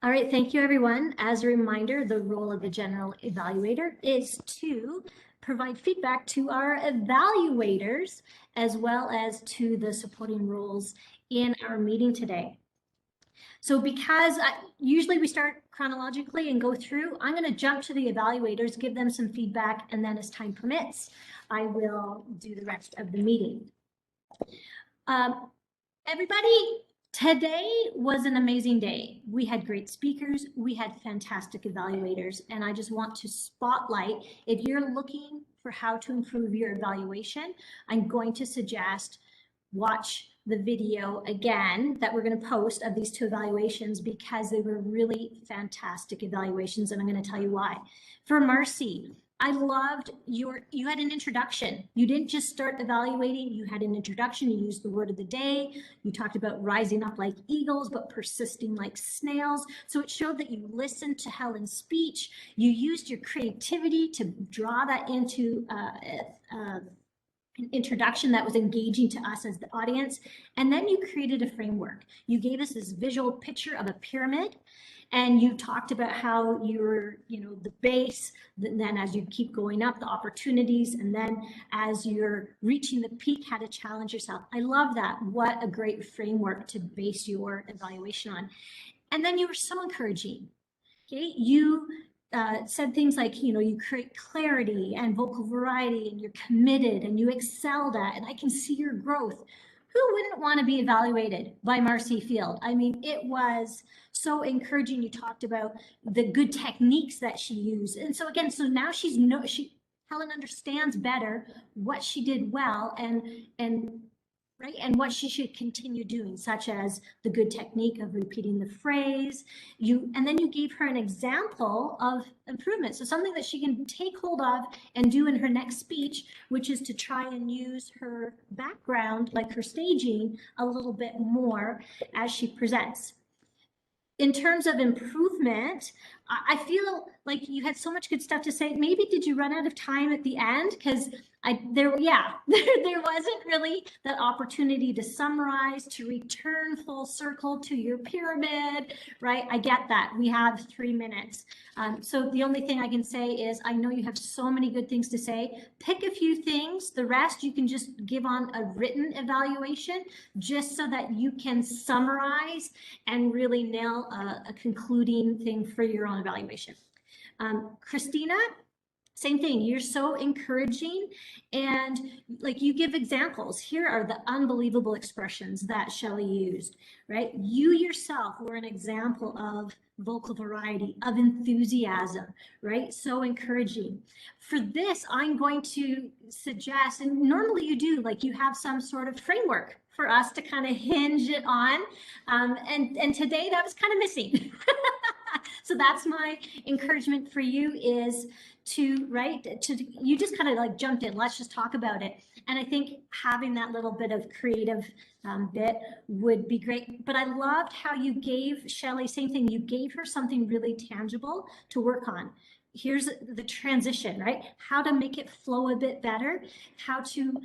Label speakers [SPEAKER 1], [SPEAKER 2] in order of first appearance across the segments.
[SPEAKER 1] All right, thank you, everyone. As a reminder, the role of the general evaluator is to provide feedback to our evaluators as well as to the supporting roles in our meeting today. So because usually we start chronologically and go through, I'm going to jump to the evaluators, give them some feedback, and then as time permits, I will do the rest of the meeting. Everybody, today was an amazing day. We had great speakers, we had fantastic evaluators, and I just want to spotlight, if you're looking for how to improve your evaluation, I'm going to suggest watch the video again that we're going to post of these two evaluations because they were really fantastic evaluations, and I'm going to tell you why. For Marcy, I loved you had an introduction. You didn't just start evaluating, you had an introduction, you used the word of the day, you talked about rising up like eagles, but persisting like snails. So it showed that you listened to Helen's speech, you used your creativity to draw that into an introduction that was engaging to us as the audience. And then you created a framework. You gave us this visual picture of a pyramid, and you talked about how you're, the base, then as you keep going up, the opportunities, and then as you're reaching the peak, how to challenge yourself. I love that. What a great framework to base your evaluation on. And then you were so encouraging. Okay, you said things like, you create clarity and vocal variety, and you're committed and you excelled at, and I can see your growth. Who wouldn't want to be evaluated by Marcy Field? I mean, it was so encouraging. You talked about the good techniques that she used. And so again, so now Helen understands better what she did well and right, and what she should continue doing, such as the good technique of repeating the phrase. And then you gave her an example of improvement, so something that she can take hold of and do in her next speech, which is to try and use her background, like her staging, a little bit more as she presents. In terms of improvement, I feel like you had so much good stuff to say. Maybe did you run out of time at the end? Because there wasn't really that opportunity to summarize, to return full circle to your pyramid, right? I get that. We have 3 minutes. So the only thing I can say is I know you have so many good things to say. Pick a few things. The rest you can just give on a written evaluation, just so that you can summarize and really nail a concluding thing for your own evaluation. Christina, same thing. You're so encouraging, and like you give examples. Here are the unbelievable expressions that Shelley used, right? You yourself were an example of vocal variety, of enthusiasm, right? So encouraging. For this, I'm going to suggest, and normally you do, like you have some sort of framework for us to kind of hinge it on. And today that was kind of missing. So that's my encouragement for you, is to you just kind of like jumped in, let's just talk about it. And I think having that little bit of creative bit would be great. But I loved how you gave Shelley, same thing, you gave her something really tangible to work on. Here's the transition, right? How to make it flow a bit better, how to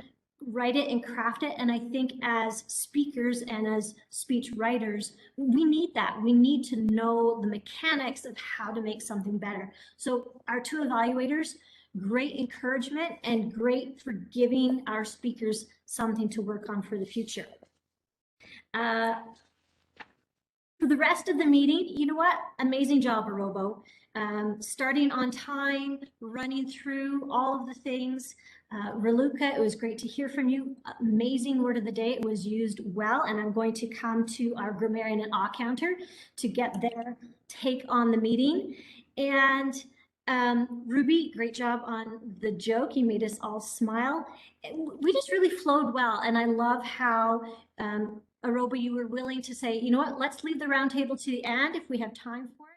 [SPEAKER 1] write it and craft it. And I think as speakers and as speech writers, we need that. We need to know the mechanics of how to make something better. So our two evaluators, great encouragement and great for giving our speakers something to work on for the future. For the rest of the meeting, you know what? Amazing job, Arobo. Starting on time, running through all of the things. Raluca, it was great to hear from you. Amazing word of the day. It was used well, and I'm going to come to our grammarian and awe counter to get their take on the meeting. And Ruby, great job on the joke. You made us all smile. We just really flowed well, and I love how Aroba, you were willing to say, you know what, let's leave the round table to the end if we have time for it.